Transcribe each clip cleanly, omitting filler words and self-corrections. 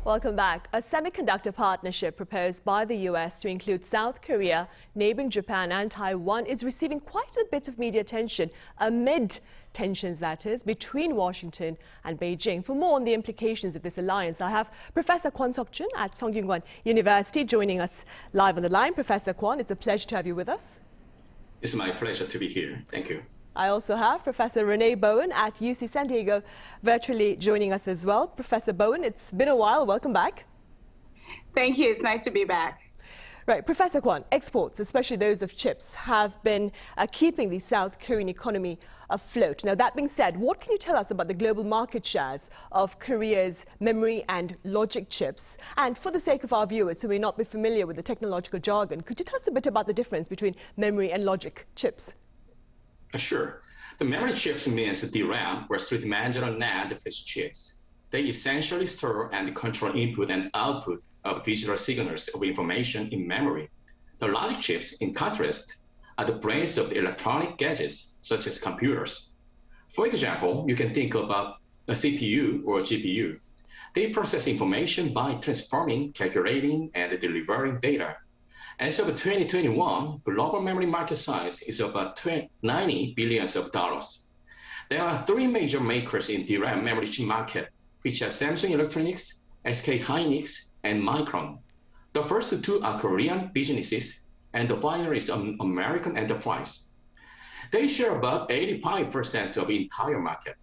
Welcome back. A semiconductor partnership proposed by the U.S. to include South Korea, neighboring Japan and Taiwan is receiving quite a bit of media attention amid tensions, that is, between Washington and Beijing. For more on the implications of this alliance, I have Professor KWON Seok Joon at Sungkyunkwan University joining us live on the line. Professor KWON, it's a pleasure to have you with us. It's my pleasure to be here. Thank you. I also have Professor Renee Bowen at UC San Diego virtually joining us as well. Professor Bowen, it's been a while. Welcome back. Thank you. It's nice to be back. Right. Professor KWON, exports, especially those of chips, have been keeping the South Korean economy afloat. Now, that being said, what can you tell us about the global market shares of Korea's memory and logic chips? And for the sake of our viewers who may not be familiar with the technological jargon, could you tell us a bit about the difference between memory and logic chips? Sure. The memory chips means DRAM or three-dimensional NAND flash chips. They essentially store and control input and output of digital signals of information in memory. The logic chips, in contrast, are the brains of the electronic gadgets, such as computers. For example, you can think about a CPU or GPU. They process information by transforming, calculating, and delivering data. As of 2021, global memory market size is about $90 billion. There are three major makers in DRAM memory chip market, which are Samsung Electronics, SK Hynix, and Micron. The first two are Korean businesses, and the final is an American enterprise. They share about 85% of the entire market.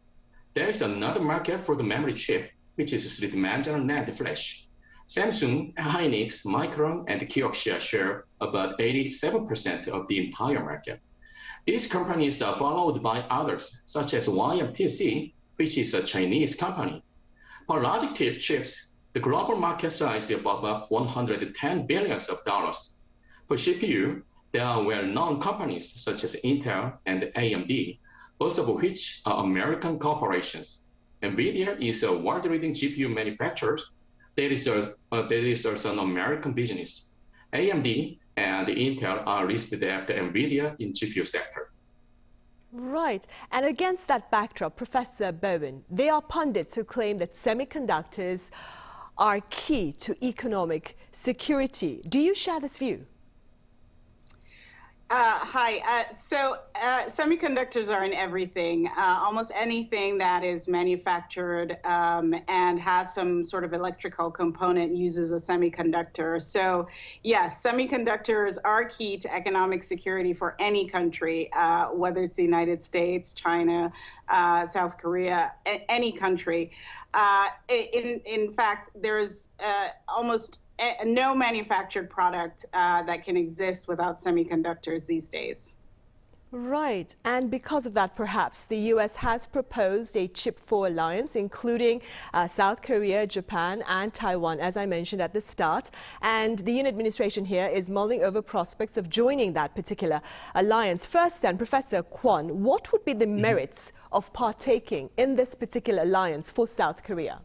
There is another market for the memory chip, which is three-dimensional NAND flash. Samsung, Hynix, Micron, and Kioxia share about 87% of the entire market. These companies are followed by others, such as YMTC, which is a Chinese company. For logic chips, the global market size is about $110 billion. For CPU, there are well-known companies such as Intel and AMD, both of which are American corporations. NVIDIA is a world-leading GPU manufacturer. That is also an American business. AMD and Intel are listed after NVIDIA in GPU sector. Right. And against that backdrop, Professor Bowen, there are pundits who claim that semiconductors are key to economic security. Do you share this view? Hi. So semiconductors are in everything. Almost anything that is manufactured and has some sort of electrical component uses a semiconductor. So yes, semiconductors are key to economic security for any country, whether it's the United States, China, South Korea, any country. In fact, there's almost no manufactured product that can exist without semiconductors these days. Right. And because of that, perhaps, the U.S. has proposed a Chip 4 alliance, including South Korea, Japan, and Taiwan, as I mentioned at the start. And the Union administration here is mulling over prospects of joining that particular alliance. First, then, Professor KWON, what would be the merits of partaking in this particular alliance for South Korea?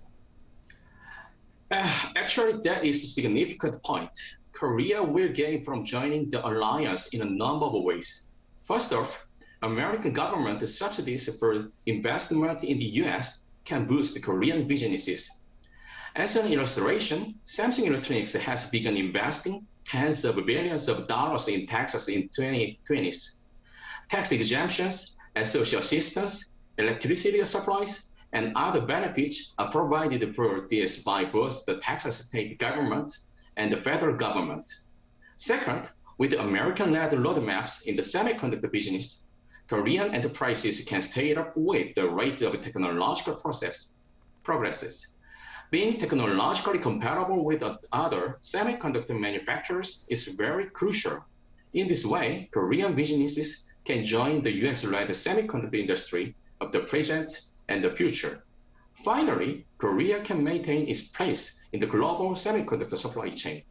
Actually, that is a significant point. Korea will gain from joining the alliance in a number of ways. First off, American government subsidies for investment in the U.S. can boost Korean businesses. As an illustration, Samsung Electronics has begun investing tens of billions of dollars in Texas in 2020s. Tax exemptions, social assistance, electricity supplies, and other benefits are provided for this by both the Texas state government and the federal government. Second, with the American-led roadmaps in the semiconductor business, Korean enterprises can stay up with the rate of technological progresses. Being technologically compatible with other semiconductor manufacturers is very crucial. In this way, Korean businesses can join the US-led semiconductor industry of the present and the future. Finally, Korea can maintain its place in the global semiconductor supply chain.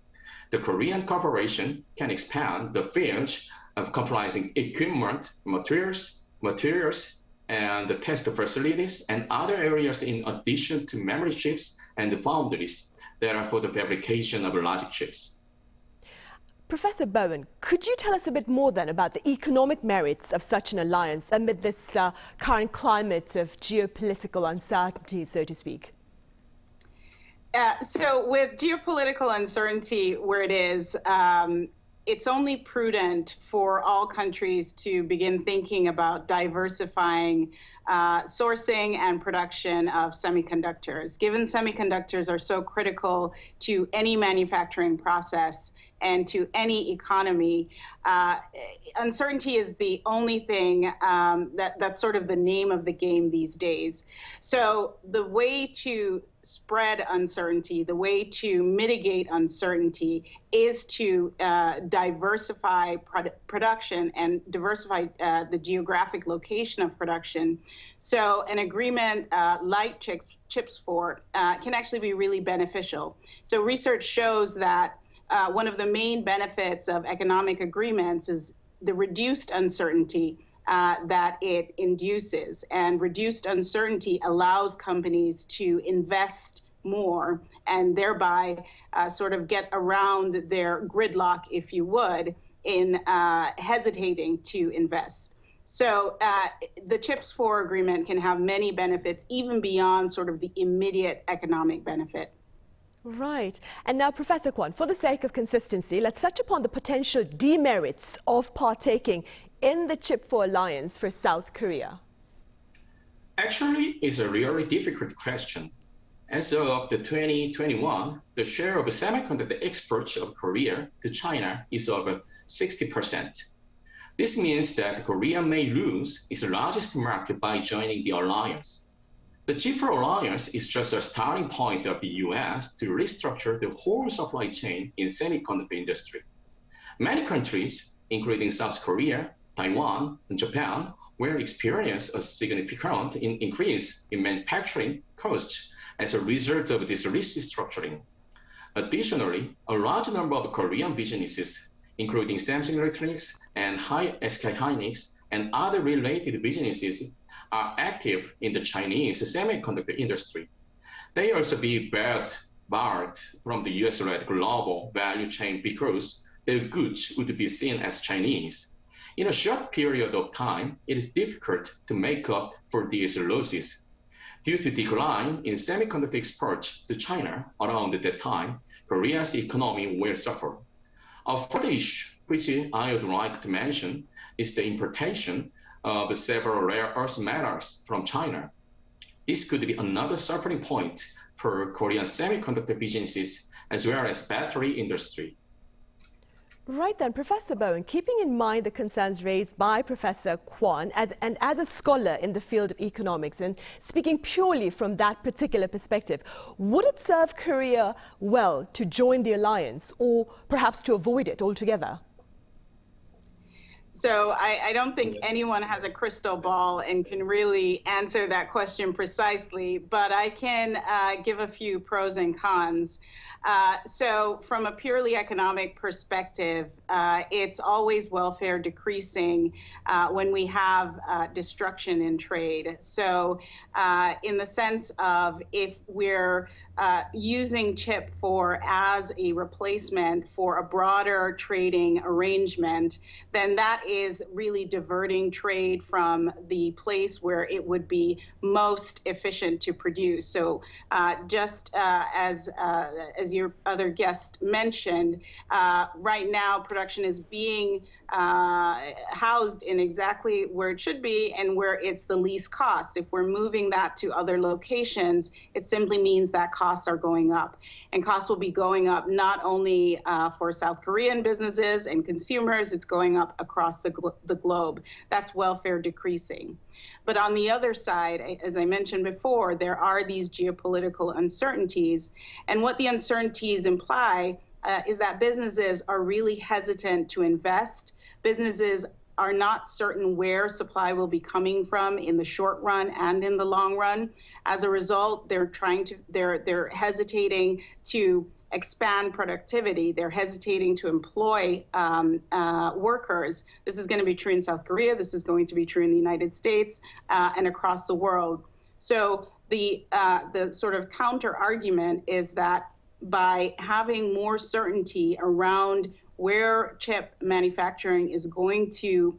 The Korean corporation can expand the fields of comprising equipment, materials, and the test facilities and other areas in addition to memory chips and the foundries that are for the fabrication of logic chips. Professor Bowen, could you tell us a bit more then about the economic merits of such an alliance amid this current climate of geopolitical uncertainty, so to speak? So with geopolitical uncertainty where it is, it's only prudent for all countries to begin thinking about diversifying sourcing and production of semiconductors. Given semiconductors are so critical to any manufacturing process and to any economy, uncertainty is the only thing that's sort of the name of the game these days. So the way to spread uncertainty, the way to mitigate uncertainty is to diversify production and diversify the geographic location of production. So an agreement like CHIPS for can actually be really beneficial. So research shows that one of the main benefits of economic agreements is the reduced uncertainty that it induces. And reduced uncertainty allows companies to invest more and thereby sort of get around their gridlock, if you would, in hesitating to invest. So the CHIPS for agreement can have many benefits, even beyond sort of the immediate economic benefit. Right. And now, Professor KWON, for the sake of consistency, let's touch upon the potential demerits of partaking in the Chip 4 Alliance for South Korea. Actually, it's a really difficult question. As of the 2021, the share of semiconductor exports of Korea to China is over 60%. This means that Korea may lose its largest market by joining the alliance. The Chip 4 Alliance is just a starting point of the US to restructure the whole supply chain in semiconductor industry. Many countries, including South Korea, Taiwan, and Japan, will experience a significant increase in manufacturing costs as a result of this restructuring. Additionally, a large number of Korean businesses, including Samsung Electronics and SK Hynix and other related businesses, are active in the Chinese semiconductor industry. They also be barred from the US-led global value chain because their goods would be seen as Chinese. In a short period of time, it is difficult to make up for these losses. Due to decline in semiconductor exports to China around that time, Korea's economy will suffer. A further issue, which I would like to mention, is the importation of several rare earth metals from China. This could be another suffering point for Korean semiconductor businesses as well as battery industry. Right then, Professor Bowen, keeping in mind the concerns raised by Professor KWON and as a scholar in the field of economics and speaking purely from that particular perspective, would it serve Korea well to join the alliance or perhaps to avoid it altogether? So I don't think anyone has a crystal ball and can really answer that question precisely, but I can give a few pros and cons. So from a purely economic perspective, it's always welfare decreasing when we have destruction in trade. So in the sense of if we're using Chip 4 as a replacement for a broader trading arrangement, then that is really diverting trade from the place where it would be most efficient to produce. So just as your other guest mentioned, right now production is being housed in exactly where it should be and where it's the least cost. If we're moving that to other locations, it simply means that costs are going up. And costs will be going up not only for South Korean businesses and consumers, it's going up across the globe. That's welfare decreasing. But on the other side, as I mentioned before, there are these geopolitical uncertainties. And what the uncertainties imply is that businesses are really hesitant to invest. Businesses are not certain where supply will be coming from in the short run and in the long run. As a result, they're hesitating to expand productivity. They're hesitating to employ workers. This is going to be true in South Korea. This is going to be true in the United States and across the world. So the sort of counter argument is that by having more certainty around where chip manufacturing is going to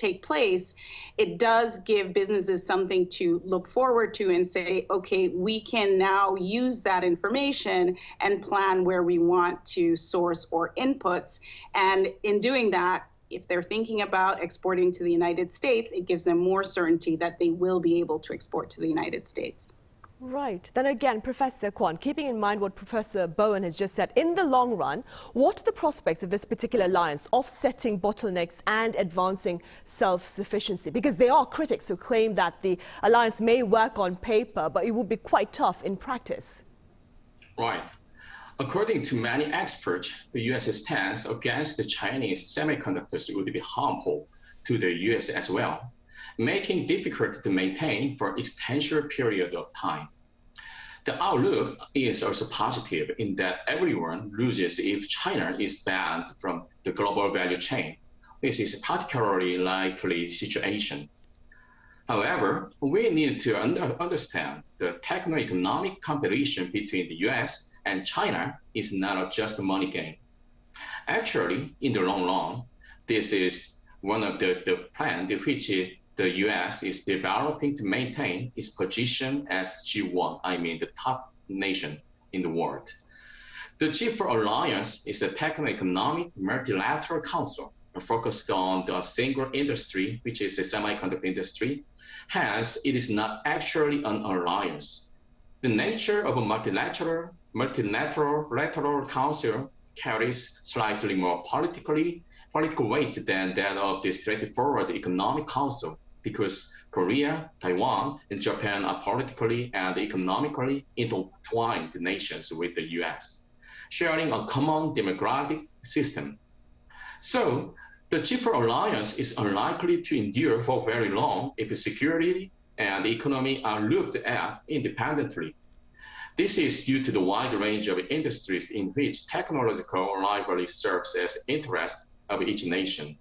take place, it does give businesses something to look forward to and say, okay, we can now use that information and plan where we want to source our inputs. And in doing that, if they're thinking about exporting to the United States, it gives them more certainty that they will be able to export to the United States. Right. Then again, Professor KWON, keeping in mind what Professor Bowen has just said, in the long run, what are the prospects of this particular alliance offsetting bottlenecks and advancing self-sufficiency? Because there are critics who claim that the alliance may work on paper, but it will be quite tough in practice. Right. According to many experts, the U.S. stance against the Chinese semiconductors would be harmful to the U.S. as well, making it difficult to maintain for extensive period of time. The outlook is also positive in that everyone loses if China is banned from the global value chain, which is a particularly likely situation. However, we need to understand the techno-economic competition between the US and China is not just a money game. Actually, in the long run, this is one of the plans which the US is developing to maintain its position as G1, I mean the top nation in the world. The G4 Alliance is a techno-economic multilateral council focused on the single industry, which is the semiconductor industry. Hence, it is not actually an alliance. The nature of a multilateral council carries slightly more political weight than that of the straightforward economic council, because Korea, Taiwan, and Japan are politically and economically intertwined nations with the US, sharing a common demographic system. So, the G4 alliance is unlikely to endure for very long if security and the economy are looked at independently. This is due to the wide range of industries in which technological rivalry serves as interests of each nation.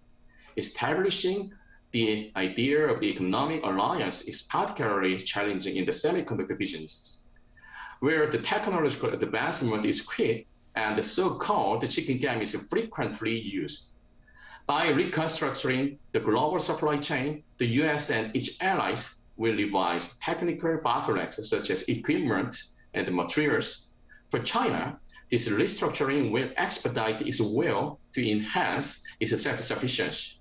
Establishing the idea of the economic alliance is particularly challenging in the semiconductor business, where the technological advancement is quick and the so-called chicken game is frequently used. By reconstructing the global supply chain, the US and its allies will revise technical bottlenecks such as equipment and materials. For China, this restructuring will expedite its will to enhance its self-sufficiency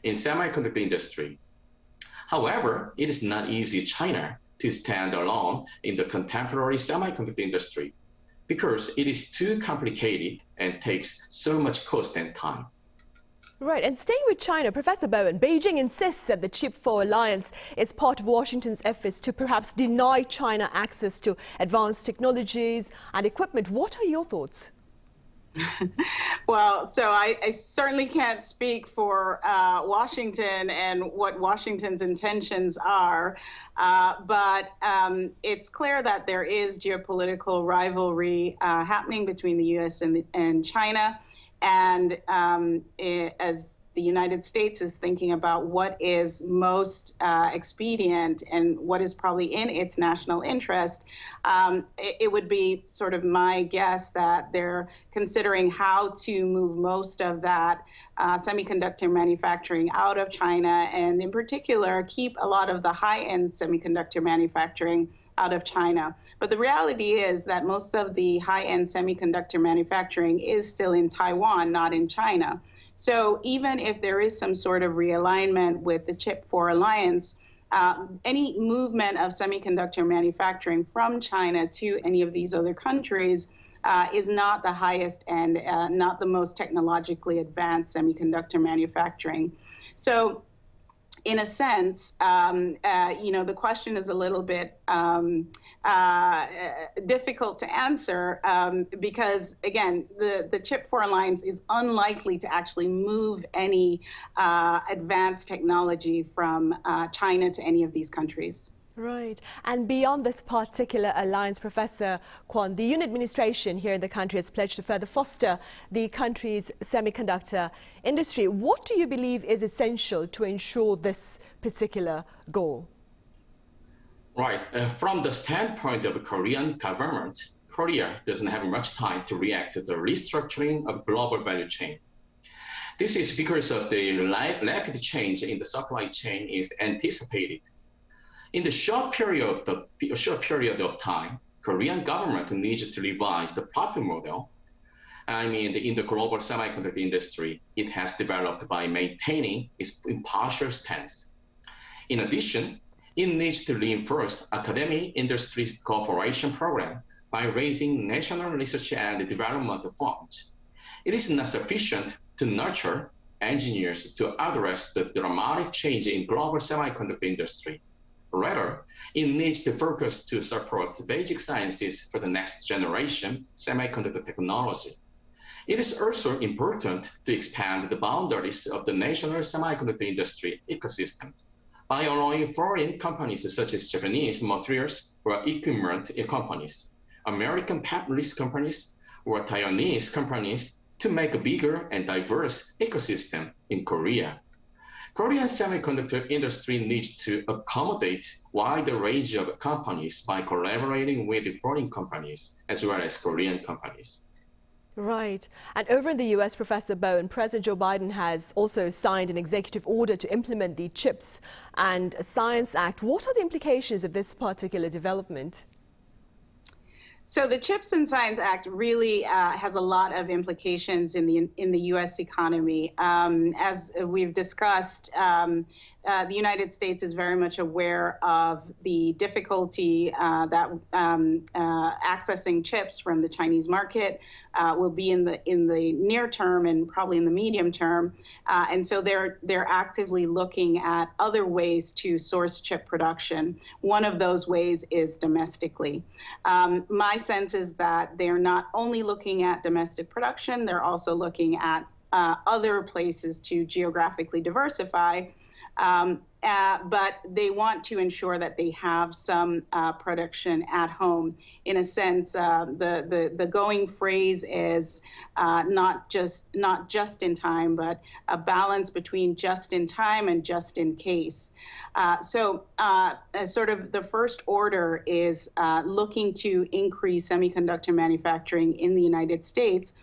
in semiconductor industry. However, it is not easy for China to stand alone in the contemporary semiconductor industry because it is too complicated and takes so much cost and time. Right, and staying with China, Professor Bowen, Beijing insists that the Chip 4 alliance is part of Washington's efforts to perhaps deny China access to advanced technologies and equipment. What are your thoughts? Well, so I certainly can't speak for Washington and what Washington's intentions are, but it's clear that there is geopolitical rivalry happening between the U.S. and China. And as the United States is thinking about what is most expedient and what is probably in its national interest, it would be sort of my guess that they're considering how to move most of that semiconductor manufacturing out of China, and in particular, keep a lot of the high-end semiconductor manufacturing out of China. But the reality is that most of the high-end semiconductor manufacturing is still in Taiwan, not in China. So even if there is some sort of realignment with the Chip 4 alliance, any movement of semiconductor manufacturing from China to any of these other countries is not the highest and not the most technologically advanced semiconductor manufacturing. So in a sense, the question is a little bit difficult to answer because, again, the Chip 4 alliance is unlikely to actually move any advanced technology from China to any of these countries. Right. And beyond this particular alliance, Professor KWON, the Yoon administration here in the country has pledged to further foster the country's semiconductor industry. What do you believe is essential to ensure this particular goal? Right. From the standpoint of the Korean government, Korea doesn't have much time to react to the restructuring of global value chain. This is because of the rapid change in the supply chain is anticipated. In the short period of time, Korean government needs to revise the profit model. I mean, in the global semiconductor industry, it has developed by maintaining its impartial stance. In addition, it needs to reinforce academic industry cooperation program by raising national research and development funds. It is not sufficient to nurture engineers to address the dramatic change in global semiconductor industry. Rather, it needs to focus to support basic sciences for the next generation semiconductor technology. It is also important to expand the boundaries of the national semiconductor industry ecosystem by allowing foreign companies such as Japanese materials or equipment companies, American fabless companies, or Taiwanese companies to make a bigger and diverse ecosystem in Korea. Korean semiconductor industry needs to accommodate wider range of companies by collaborating with foreign companies as well as Korean companies. Right. And over in the U.S., Professor Bowen, President Joe Biden has also signed an executive order to implement the CHIPS and Science Act. What are the implications of this particular development? So the CHIPS and Science Act really has a lot of implications in the U.S. economy. As we've discussed, the United States is very much aware of the difficulty that accessing chips from the Chinese market will be in the near term and probably in the medium term, and so they're actively looking at other ways to source chip production. One of those ways is domestically. My sense is that they're not only looking at domestic production, they're also looking at other places to geographically diversify. But they want to ensure that they have some production at home. In a sense, the going phrase is not just in time, but a balance between just in time and just in case. So sort of the first order is looking to increase semiconductor manufacturing in the United States.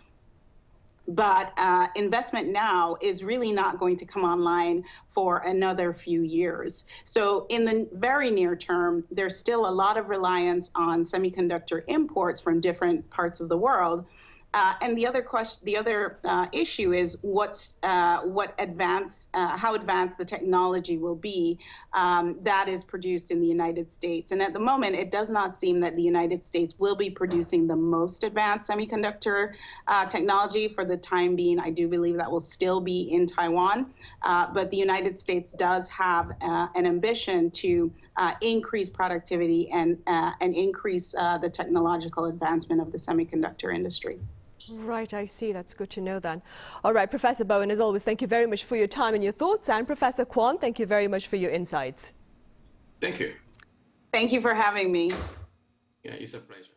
But investment now is really not going to come online for another few years. So in the very near term, there's still a lot of reliance on semiconductor imports from different parts of the world. And the other issue is how advanced the technology will be that is produced in the United States. And at the moment, it does not seem that the United States will be producing the most advanced semiconductor technology for the time being. I do believe that will still be in Taiwan. But the United States does have an ambition to increase productivity and increase the technological advancement of the semiconductor industry. Right, I see. That's good to know then. All right, Professor Bowen, as always, thank you very much for your time and your thoughts. And Professor KWON, thank you very much for your insights. Thank you. Thank you for having me. Yeah, it's a pleasure.